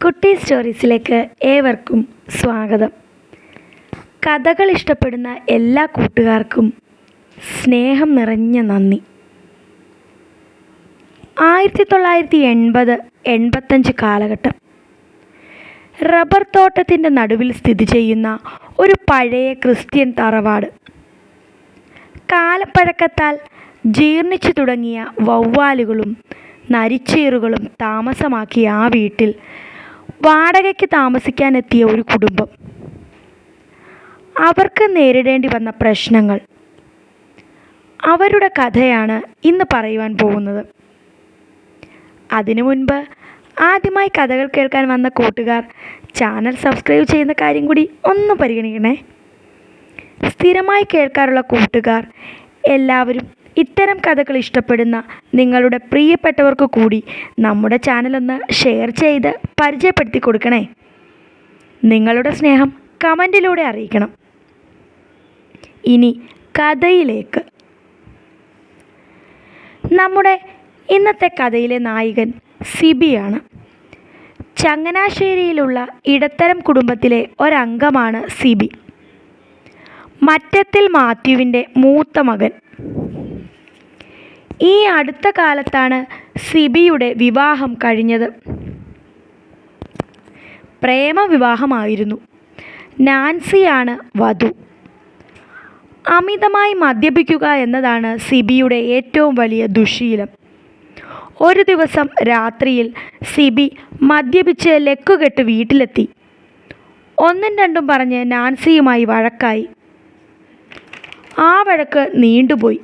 കുട്ടി സ്റ്റോറീസിലേക്ക് ഏവർക്കും സ്വാഗതം. കഥകൾ ഇഷ്ടപ്പെടുന്ന എല്ലാ കൂട്ടുകാർക്കും സ്നേഹം നിറഞ്ഞ നന്ദി. 1980-85 കാലഘട്ടം. റബ്ബർ തോട്ടത്തിൻ്റെ നടുവിൽ സ്ഥിതി ചെയ്യുന്ന ഒരു പഴയ ക്രിസ്ത്യൻ തറവാട്. കാലപ്പഴക്കത്താൽ ജീർണിച്ചു തുടങ്ങിയ വവ്വാലുകളും നരിച്ചീറുകളും താമസമാക്കിയ ആ വീട്ടിൽ വാടകയ്ക്ക് താമസിക്കാനെത്തിയ ഒരു കുടുംബം. അവർക്ക് നേരിടേണ്ടി വന്ന പ്രശ്നങ്ങൾ, അവരുടെ കഥയാണ് ഇന്ന് പറയുവാൻ പോകുന്നത്. അതിനു മുൻപ് ആദ്യമായി കഥകൾ കേൾക്കാൻ വന്ന കൂട്ടുകാർ ചാനൽ സബ്സ്ക്രൈബ് ചെയ്യുന്ന കാര്യം കൂടി ഒന്ന് പരിഗണിക്കണേ. സ്ഥിരമായി കേൾക്കാറുള്ള കൂട്ടുകാർ എല്ലാവരും ഇത്തരം കഥകൾ ഇഷ്ടപ്പെടുന്ന നിങ്ങളുടെ പ്രിയപ്പെട്ടവർക്ക് കൂടി നമ്മുടെ ചാനലൊന്ന് ഷെയർ ചെയ്ത് പരിചയപ്പെടുത്തി കൊടുക്കണേ. നിങ്ങളുടെ സ്നേഹം കമൻറ്റിലൂടെ അറിയിക്കണം. ഇനി കഥയിലേക്ക്. നമ്മുടെ ഇന്നത്തെ കഥയിലെ നായകൻ സിബിയാണ്. ചങ്ങനാശ്ശേരിയിലുള്ള ഇടത്തരം കുടുംബത്തിലെ ഒരംഗമാണ് സിബി. മറ്റത്തിൽ മാത്യുവിൻ്റെ മൂത്ത മകൻ. ഈ അടുത്ത കാലത്താണ് സിബിയുടെ വിവാഹം കഴിഞ്ഞത്. പ്രേമവിവാഹമായിരുന്നു. നാൻസിയാണ് വധു. അമിതമായി മദ്യപിക്കുക എന്നതാണ് സിബിയുടെ ഏറ്റവും വലിയ ദുശ്ശീലം. ഒരു ദിവസം രാത്രിയിൽ സിബി മദ്യപിച്ച് ലക്കുകെട്ട് വീട്ടിലെത്തി. ഒന്നും രണ്ടും പറഞ്ഞ് നാൻസിയുമായി വഴക്കായി. ആ വഴക്ക് നീണ്ടുപോയി.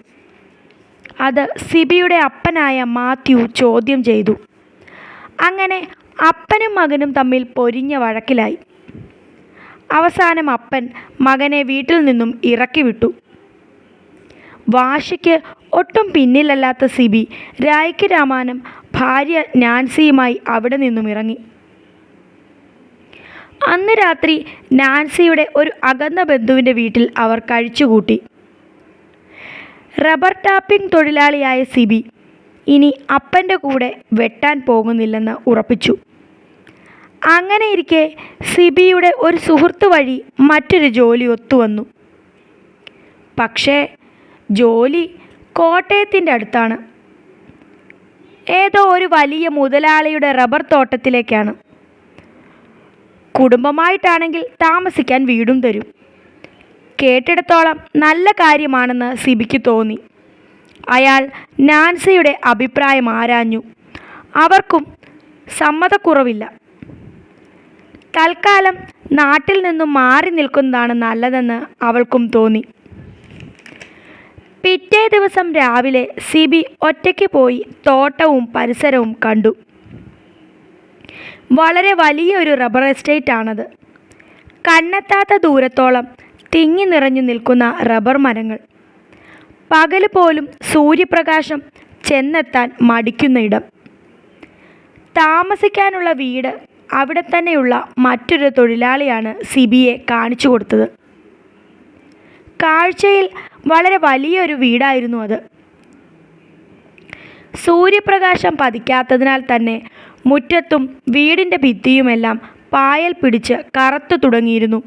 അത് സിബിയുടെ അപ്പനായ മാത്യു ചോദ്യം ചെയ്തു. അങ്ങനെ അപ്പനും മകനും തമ്മിൽ പൊരിഞ്ഞ വഴക്കിലായി. അവസാനം അപ്പൻ മകനെ വീട്ടിൽ നിന്നും ഇറക്കി വിട്ടു. വാശിക്ക് ഒട്ടും പിന്നിലല്ലാത്ത സിബി രായ്ക്ക് രാമാനം ഭാര്യ നാൻസിയുമായി അവിടെ നിന്നും ഇറങ്ങി. അന്ന് രാത്രി നാൻസിയുടെ ഒരു അകന്ന ബന്ധുവിൻ്റെ വീട്ടിൽ അവർ കഴിച്ചുകൂട്ടി. റബ്ബർ ടാപ്പിംഗ് തൊഴിലാളിയായ സിബി ഇനി അപ്പൻ്റെ കൂടെ വെട്ടാൻ പോകുന്നില്ലെന്ന് ഉറപ്പിച്ചു. അങ്ങനെയിരിക്കെ സിബിയുടെ ഒരു സുഹൃത്ത് വഴി മറ്റൊരു ജോലി ഒത്തുവന്നു. പക്ഷേ ജോലി കോട്ടയത്തിൻ്റെ അടുത്താണ്. ഏതോ ഒരു വലിയ മുതലാളിയുടെ റബ്ബർ തോട്ടത്തിലേക്കാണ്. കുടുംബമായിട്ടാണെങ്കിൽ താമസിക്കാൻ വീടും തരും. കേട്ടിടത്തോളം നല്ല കാര്യമാണെന്ന് സിബിക്ക് തോന്നി. അയാൾ നാൻസിയുടെ അഭിപ്രായം ആരാഞ്ഞു. അവർക്കും സമ്മതക്കുറവില്ല. തൽക്കാലം നാട്ടിൽ നിന്നും മാറി നിൽക്കുന്നതാണ് നല്ലതെന്ന് അവൾക്കും തോന്നി. പിറ്റേ ദിവസം രാവിലെ സിബി ഒറ്റയ്ക്ക് പോയി തോട്ടവും പരിസരവും കണ്ടു. വളരെ വലിയൊരു റബ്ബർ എസ്റ്റേറ്റാണത്. കണ്ണെത്താത്ത ദൂരത്തോളം തിങ്ങി നിറഞ്ഞു നിൽക്കുന്ന റബ്ബർ മരങ്ങൾ. പകല് പോലും സൂര്യപ്രകാശം ചെന്നെത്താൻ മടിക്കുന്ന ഇടം. താമസിക്കാനുള്ള വീട് അവിടെ തന്നെയുള്ള മറ്റൊരു തൊഴിലാളിയാണ് സിബിയെ കാണിച്ചു കൊടുത്തത്. കാഴ്ചയിൽ വളരെ വലിയൊരു വീടായിരുന്നു അത്. സൂര്യപ്രകാശം പതിക്കാത്തതിനാൽ തന്നെ മുറ്റത്തും വീടിൻ്റെ ഭിത്തിയുമെല്ലാം പായൽ പിടിച്ച് കറുത്തു തുടങ്ങിയിരുന്നു.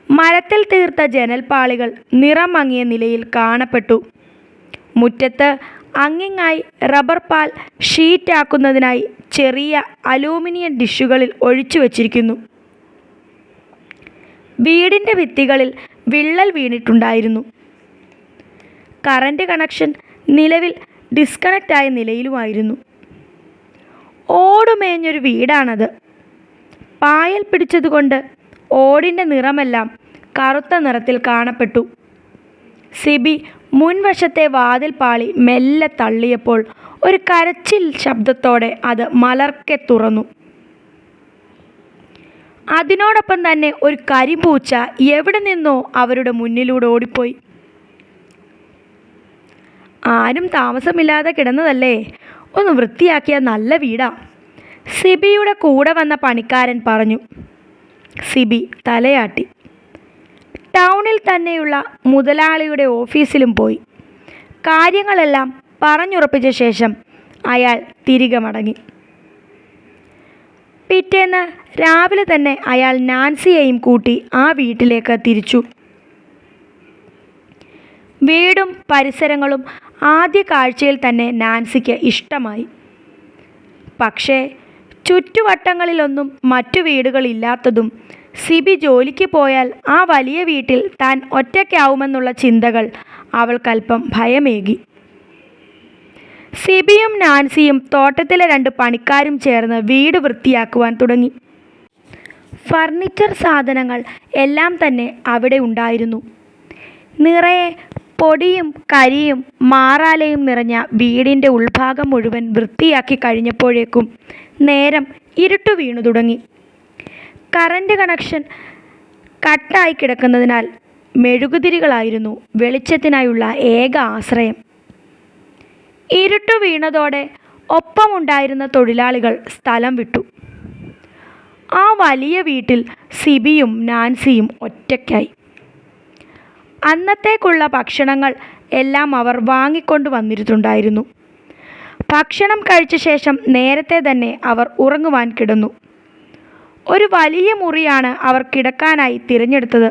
മരത്തിൽ തീർത്ത ജനൽപ്പാളികൾ നിറം മങ്ങിയ നിലയിൽ കാണപ്പെട്ടു. മുറ്റത്ത് അങ്ങിങ്ങായി റബ്ബർ പാൽ ഷീറ്റാക്കുന്നതിനായി ചെറിയ അലൂമിനിയം ഡിഷുകളിൽ ഒഴിച്ചു വച്ചിരിക്കുന്നു. വീടിൻ്റെ ഭിത്തികളിൽ വിള്ളൽ വീണിട്ടുണ്ടായിരുന്നു. കറണ്ട് കണക്ഷൻ നിലവിൽ ഡിസ്കണക്റ്റായ നിലയിലുമായിരുന്നു. ഓടുമേഞ്ഞൊരു വീടാണത്. പായൽ പിടിച്ചതുകൊണ്ട് ഓടിൻ്റെ നിറമെല്ലാം കറുത്ത നിറത്തിൽ കാണപ്പെട്ടു. സിബി മുൻവശത്തെ വാതിൽ പാളി മെല്ലെ തള്ളിയപ്പോൾ ഒരു കരച്ചിൽ ശബ്ദത്തോടെ അത് മലർക്കെ തുറന്നു. അതിനോടൊപ്പം തന്നെ ഒരു കരിമ്പൂച്ച എവിടെ നിന്നോ അവരുടെ മുന്നിലൂടെ ഓടിപ്പോയി. ആരും താമസമില്ലാതെ കിടന്നതല്ലേ, ഒന്ന് വൃത്തിയാക്കിയ നല്ല വീടാ, സിബിയുടെ കൂടെ വന്ന പണിക്കാരൻ പറഞ്ഞു. സിബി തലയാട്ടി. ടൗണിൽ തന്നെയുള്ള മുതലാളിയുടെ ഓഫീസിലും പോയി. കാര്യങ്ങളെല്ലാം പറഞ്ഞുറപ്പിച്ച ശേഷം അയാൾ തിരികെ മടങ്ങി. പിറ്റേന്ന് രാവിലെ തന്നെ അയാൾ നാൻസിയെയും കൂട്ടി ആ വീട്ടിലേക്ക് തിരിച്ചു. വീടും പരിസരങ്ങളും ആദ്യ കാഴ്ചയിൽ തന്നെ നാൻസിക്ക് ഇഷ്ടമായി. പക്ഷേ ചുറ്റുവട്ടങ്ങളിലൊന്നും മറ്റു വീടുകളില്ലാത്തതും സിബി ജോലിക്ക് പോയാൽ ആ വലിയ വീട്ടിൽ താൻ ഒറ്റയ്ക്കാവുമെന്നുള്ള ചിന്തകൾ അവൾക്കല്പം ഭയമേകി. സിബിയും നാൻസിയും തോട്ടത്തിലെ 2 പണിക്കാരും ചേർന്ന് വീട് വൃത്തിയാക്കുവാൻ തുടങ്ങി. ഫർണിച്ചർ സാധനങ്ങൾ എല്ലാം തന്നെ അവിടെ ഉണ്ടായിരുന്നു. നിറയെ പൊടിയും കരിയും മാറാലയും നിറഞ്ഞ വീടിൻ്റെ ഉൾഭാഗം മുഴുവൻ വൃത്തിയാക്കി കഴിഞ്ഞപ്പോഴേക്കും നേരം ഇരുട്ടു വീണു തുടങ്ങി. കറണ്ട് കണക്ഷൻ കട്ടായി കിടക്കുന്നതിനാൽ മെഴുകുതിരികളായിരുന്നു വെളിച്ചത്തിനായുള്ള ഏക ആശ്രയം. ഇരുട്ടു വീണതോടെ ഒപ്പമുണ്ടായിരുന്ന തൊഴിലാളികൾ സ്ഥലം വിട്ടു. ആ വലിയ വീട്ടിൽ സിബിയും നാൻസിയും ഒറ്റയ്ക്കായി. അന്നത്തേക്കുള്ള ഭക്ഷണങ്ങൾ എല്ലാം അവർ വാങ്ങിക്കൊണ്ടു വന്നിട്ടുണ്ടായിരുന്നു. ഭക്ഷണം കഴിച്ച ശേഷം നേരത്തെ തന്നെ അവർ ഉറങ്ങുവാൻ കിടന്നു. ഒരു വലിയ മുറിയാണ് അവർ കിടക്കാനായി തിരഞ്ഞെടുത്തത്.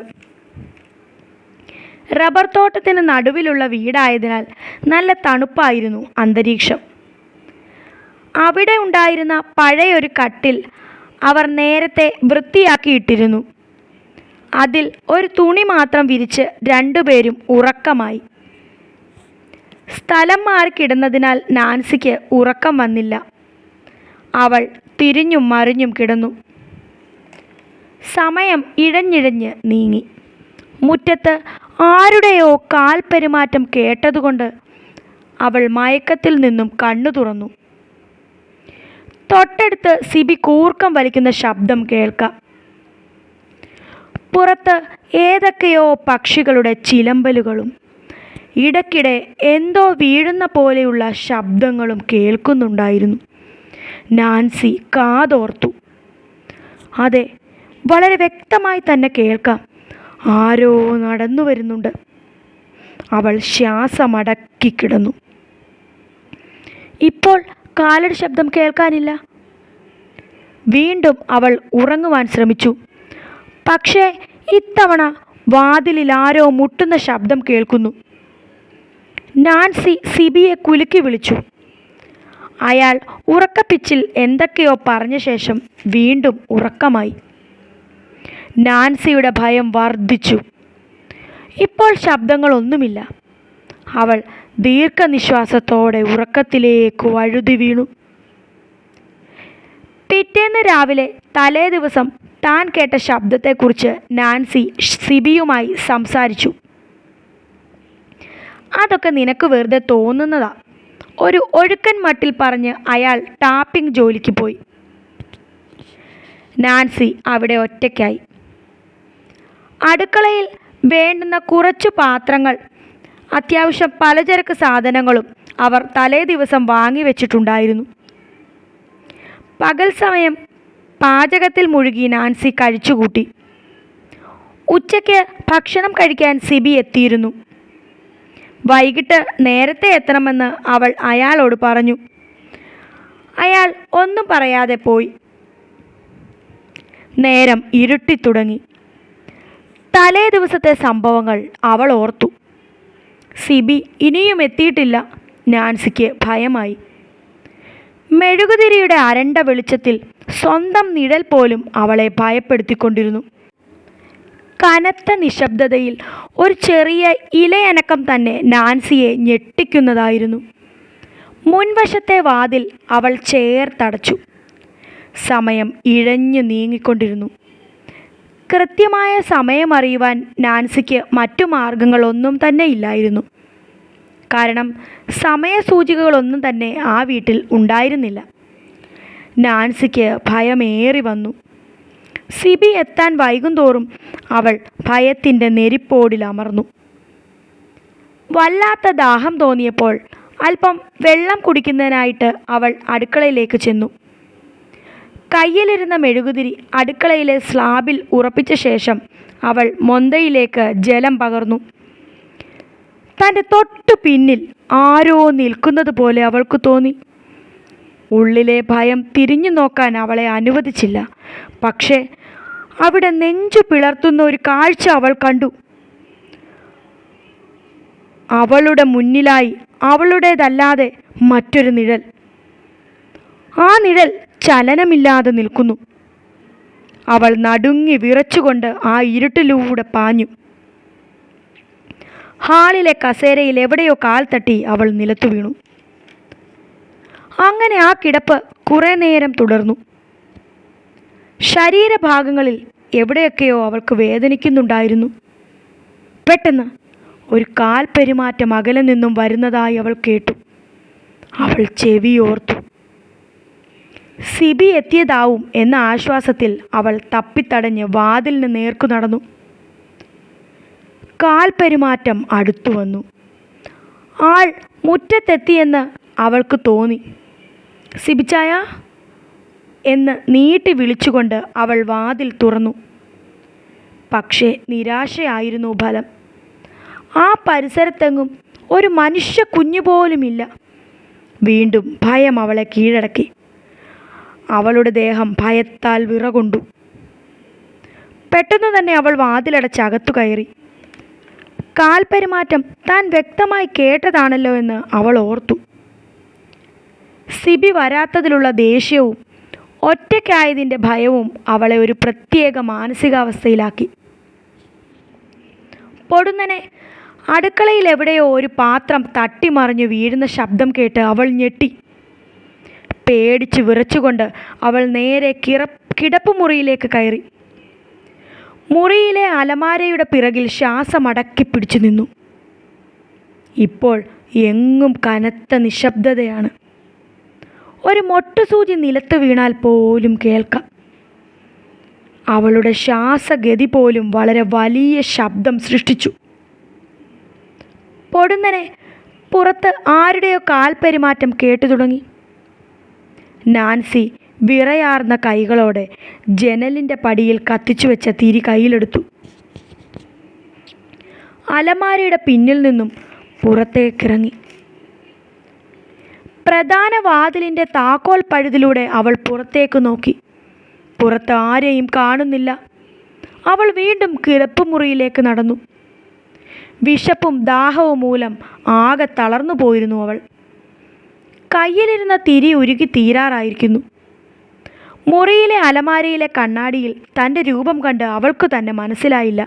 റബ്ബർ തോട്ടത്തിന് നടുവിലുള്ള വീടായതിനാൽ നല്ല തണുപ്പായിരുന്നു അന്തരീക്ഷം. അവിടെ ഉണ്ടായിരുന്ന പഴയൊരു കട്ടിൽ അവർ നേരത്തെ വൃത്തിയാക്കിയിട്ടിരുന്നു. അതിൽ ഒരു തുണി മാത്രം വിരിച്ച് 2 പേരും ഉറക്കമായി. സ്ഥലം മാറി കിടന്നതിനാൽ നാൻസിക്ക് ഉറക്കം വന്നില്ല. അവൾ തിരിഞ്ഞും മറിഞ്ഞും കിടന്നു. സമയം ഇഴഞ്ഞിഴഞ്ഞ് നീങ്ങി. മുറ്റത്ത് ആരുടെയോ കാൽപ്പെരുമാറ്റം കേട്ടതുകൊണ്ട് അവൾ മയക്കത്തിൽ നിന്നും കണ്ണു തുറന്നു. തൊട്ടടുത്ത് സിബി കൂർക്കം വലിക്കുന്ന ശബ്ദം കേൾക്കാം. പുറത്ത് ഏതൊക്കെയോ പക്ഷികളുടെ ചിലമ്പലുകളും ഇടയ്ക്കിടെ എന്തോ വീഴുന്ന പോലെയുള്ള ശബ്ദങ്ങളും കേൾക്കുന്നുണ്ടായിരുന്നു. നാൻസി കാതോർത്തു. അതെ, വളരെ വ്യക്തമായി തന്നെ കേൾക്കാം. ആരോ നടന്നു വരുന്നുണ്ട്. അവൾ ശ്വാസമടക്കി കിടന്നു. ഇപ്പോൾ കാലടി ശബ്ദം കേൾക്കാനില്ല. വീണ്ടും അവൾ ഉറങ്ങുവാൻ ശ്രമിച്ചു. പക്ഷേ ഇത്തവണ വാതിലിൽ ആരോ മുട്ടുന്ന ശബ്ദം കേൾക്കുന്നു. നാൻസി സിബിയെ കുലുക്കി വിളിച്ചു. അയാൾ ഉറക്കപ്പിച്ചിൽ എന്തൊക്കെയോ പറഞ്ഞ ശേഷം വീണ്ടും ഉറക്കമായി. നാൻസിയുടെ ഭയം വർദ്ധിച്ചു. ഇപ്പോൾ ശബ്ദങ്ങളൊന്നുമില്ല. അവൾ ദീർഘനിശ്വാസത്തോടെ ഉറക്കത്തിലേക്ക് വഴുതി വീണു. പിറ്റേന്ന് രാവിലെ തലേ ദിവസം താൻ കേട്ട ശബ്ദത്തെക്കുറിച്ച് നാൻസി സിബിയുമായി സംസാരിച്ചു. അതൊക്കെ നിനക്ക് വെറുതെ തോന്നുന്നതാ, ഒരു ഒഴുക്കൻ മട്ടിൽ പറഞ്ഞ് അയാൾ ടാപ്പിംഗ് ജോലിക്ക് പോയി. നാൻസി അവിടെ ഒറ്റയ്ക്കായി. അടുക്കളയിൽ വേണ്ടുന്ന കുറച്ചു പാത്രങ്ങൾ, അത്യാവശ്യം പലചരക്ക് സാധനങ്ങളും അവർ തലേ ദിവസം വാങ്ങി വെച്ചിട്ടുണ്ടായിരുന്നു. പകൽ സമയം പാചകത്തിൽ മുഴുകി നാൻസി കഴിച്ചുകൂട്ടി. ഉച്ചയ്ക്ക് ഭക്ഷണം കഴിക്കാൻ സിബി എത്തിയിരുന്നു. വൈകിട്ട് നേരത്തെ എത്തണമെന്ന് അവൾ അയാളോട് പറഞ്ഞു. അയാൾ ഒന്നും പറയാതെ പോയി. നേരം ഇരുട്ടിത്തുടങ്ങി. തലേ ദിവസത്തെ സംഭവങ്ങൾ അവൾ ഓർത്തു. സിബി ഇനിയും എത്തിയിട്ടില്ല. നാൻസിക്ക് ഭയമായി. മെഴുകുതിരിയുടെ അരണ്ട വെളിച്ചത്തിൽ സ്വന്തം നിഴൽ പോലും അവളെ ഭയപ്പെടുത്തിക്കൊണ്ടിരുന്നു. കനത്ത നിശബ്ദതയിൽ ഒരു ചെറിയ ഇലയനക്കം തന്നെ നാൻസിയെ ഞെട്ടിക്കുന്നതായിരുന്നു. മുൻവശത്തെ വാതിൽ അവൾ ചേർത്തടച്ചു. സമയം ഇഴഞ്ഞു നീങ്ങിക്കൊണ്ടിരുന്നു. കൃത്യമായ സമയമറിയുവാൻ നാൻസിക്ക് മറ്റു മാർഗങ്ങളൊന്നും തന്നെ ഇല്ലായിരുന്നു. കാരണം സമയസൂചികകളൊന്നും തന്നെ ആ വീട്ടിൽ ഉണ്ടായിരുന്നില്ല. നാൻസിക്ക് ഭയമേറി വന്നു. സിബി എത്താൻ വൈകുന്തോറും അവൾ ഭയത്തിൻ്റെ നെരിപ്പോടിൽ അമർന്നു. വല്ലാത്ത ദാഹം തോന്നിയപ്പോൾ അല്പം വെള്ളം കുടിക്കുന്നതിനായിട്ട് അവൾ അടുക്കളയിലേക്ക് ചെന്നു. കയ്യിലിരുന്ന മെഴുകുതിരി അടുക്കളയിലെ സ്ലാബിൽ ഉറപ്പിച്ച ശേഷം അവൾ മൊന്തയിലേക്ക് ജലം പകർന്നു. തൻ്റെ തൊട്ടു പിന്നിൽ ആരോ നിൽക്കുന്നത് പോലെ അവൾക്ക് തോന്നി. ഉള്ളിലെ ഭയം തിരിഞ്ഞു നോക്കാൻ അവളെ അനുവദിച്ചില്ല. പക്ഷേ അവിടെ നെഞ്ചു പിളർത്തുന്ന ഒരു കാഴ്ച അവൾ കണ്ടു. അവളുടെ മുന്നിലായി അവളുടേതല്ലാതെ മറ്റൊരു നിഴൽ. ആ നിഴൽ ചലനമില്ലാതെ നിൽക്കുന്നു. അവൾ നടുങ്ങി വിറച്ചുകൊണ്ട് ആ ഇരുട്ടിലൂടെ പാഞ്ഞു. ഹാളിലെ കസേരയിൽ എവിടെയോ കാൽ തട്ടി അവൾ നിലത്തു വീണു. അങ്ങനെ ആ കിടപ്പ് കുറേ നേരം തുടർന്നു. ശരീരഭാഗങ്ങളിൽ എവിടെയൊക്കെയോ അവൾക്ക് വേദനിക്കുന്നുണ്ടായിരുന്നു. പെട്ടെന്ന് ഒരു കാൽ പെരുമാറ്റം അകലെ നിന്നും വരുന്നതായി അവൾ കേട്ടു. അവൾ ചെവിയോർത്തു. സിബി എത്തിയതാവും എന്ന ആശ്വാസത്തിൽ അവൾ തപ്പിത്തടഞ്ഞ് വാതിലിന് നേർക്കു നടന്നു. കാൽ പെരുമാറ്റം അടുത്തു വന്നു. ആൾ മുറ്റത്തെത്തിയെന്ന് അവൾക്ക് തോന്നി. സിബിച്ചായ എന്ന് നീട്ടി വിളിച്ചുകൊണ്ട് അവൾ വാതിൽ തുറന്നു. പക്ഷേ നിരാശയായിരുന്നു ഫലം. ആ പരിസരത്തെങ്ങും ഒരു മനുഷ്യ കുഞ്ഞുപോലുമില്ല. വീണ്ടും ഭയം അവളെ കീഴടക്കി. അവളുടെ ദേഹം ഭയത്താൽ വിറകൊണ്ടു. പെട്ടെന്ന് തന്നെ അവൾ വാതിലടച്ച് അകത്തു കയറി. കാൽ പെരുമാറ്റം താൻ വ്യക്തമായി കേട്ടതാണല്ലോ എന്ന് അവൾ ഓർത്തു. സിബി വരാത്തതിലുള്ള ദേഷ്യവും ഒറ്റയ്ക്കായതിൻ്റെ ഭയവും അവളെ ഒരു പ്രത്യേക മാനസികാവസ്ഥയിലാക്കി. പൊടുന്നനെ അടുക്കളയിൽ എവിടെയോ ഒരു പാത്രം തട്ടിമറിഞ്ഞു വീഴുന്ന ശബ്ദം കേട്ട് അവൾ ഞെട്ടി. പേടിച്ച് വിറച്ചുകൊണ്ട് അവൾ നേരെ കിടപ്പുമുറിയിലേക്ക് കയറി. മുറിയിലെ അലമാരയുടെ പിറകിൽ ശ്വാസമടക്കി പിടിച്ചു നിന്നു. ഇപ്പോൾ എങ്ങും കനത്ത നിശബ്ദതയാണ്. ഒരു മൊട്ടുസൂചി നിലത്ത് വീണാൽ പോലും കേൾക്കാം. അവളുടെ ശ്വാസഗതി പോലും വളരെ വലിയ ശബ്ദം സൃഷ്ടിച്ചു. പൊടുന്നനെ പുറത്ത് ആരുടെയോ കാൽ പെരുമാറ്റം കേട്ടു തുടങ്ങി. നാൻസി വിറയാർന്ന കൈകളോടെ ജനലിൻ്റെ പടിയിൽ കത്തിച്ചു വെച്ച തിരി കയ്യിലെടുത്തു. അലമാരയുടെ പിന്നിൽ നിന്നും പുറത്തേക്കിറങ്ങി. പ്രധാന വാതിലിൻ്റെ താക്കോൽ പഴുതിലൂടെ അവൾ പുറത്തേക്ക് നോക്കി. പുറത്ത് ആരെയും കാണുന്നില്ല. അവൾ വീണ്ടും കിടപ്പുമുറിയിലേക്ക് നടന്നു. വിശപ്പും ദാഹവും മൂലം ആകെ തളർന്നു പോയിരുന്നു അവൾ. കയ്യിലിരുന്ന തിരി ഉരുകി തീരാറായിരിക്കുന്നു. മുറിയിലെ അലമാരയിലെ കണ്ണാടിയിൽ തൻ്റെ രൂപം കണ്ട് അവൾക്ക് തന്നെ മനസ്സിലായില്ല.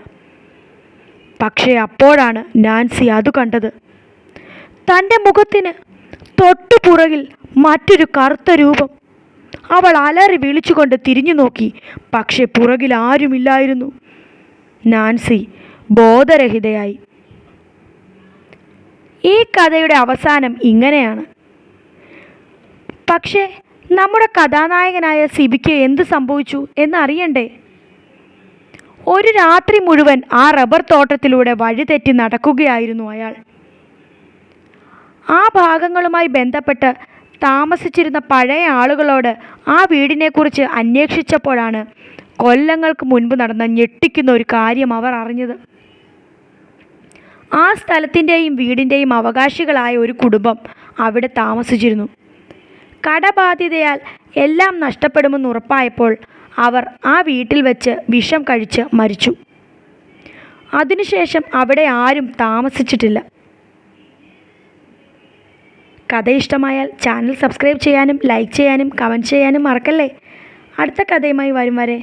പക്ഷേ അപ്പോഴാണ് നാൻസി അത് കണ്ടത്. തൻ്റെ മുഖത്തിന് തൊട്ടുപുറകിൽ മറ്റൊരു കറുത്ത രൂപം. അവൾ അലറി വിളിച്ചുകൊണ്ട് തിരിഞ്ഞു നോക്കി. പക്ഷെ പുറകിൽ ആരുമില്ലായിരുന്നു. നാൻസി ബോധരഹിതയായി. ഈ കഥയുടെ അവസാനം ഇങ്ങനെയാണ്. പക്ഷേ നമ്മുടെ കഥാനായകനായ സിബിക്ക് എന്ത് സംഭവിച്ചു എന്നറിയണ്ടേ? ഒരു രാത്രി മുഴുവൻ ആ റബ്ബർ തോട്ടത്തിലൂടെ വഴിതെറ്റി നടക്കുകയായിരുന്നു അയാൾ. ആ ഭാഗങ്ങളുമായി ബന്ധപ്പെട്ട് താമസിച്ചിരുന്ന പഴയ ആളുകളോട് ആ വീടിനെക്കുറിച്ച് അന്വേഷിച്ചപ്പോഴാണ് കൊല്ലങ്ങൾക്ക് മുൻപ് നടന്ന ഞെട്ടിക്കുന്ന ഒരു കാര്യം അവർ അറിഞ്ഞത്. ആ സ്ഥലത്തിൻ്റെയും വീടിൻ്റെയും അവകാശികളായ ഒരു കുടുംബം അവിടെ താമസിച്ചിരുന്നു. കടബാധ്യതയാൽ എല്ലാം നഷ്ടപ്പെടുമെന്ന് ഉറപ്പായപ്പോൾ അവർ ആ വീട്ടിൽ വെച്ച് വിഷം കഴിച്ച് മരിച്ചു. അതിനുശേഷം അവിടെ ആരും താമസിച്ചിട്ടില്ല. കഥ ഇഷ്ടമായാൽ ചാനൽ സബ്സ്ക്രൈബ് ചെയ്യാനും ലൈക്ക് ചെയ്യാനും കമൻറ്റ് ചെയ്യാനും മറക്കല്ലേ. അടുത്ത കഥയുമായി വരും വരെ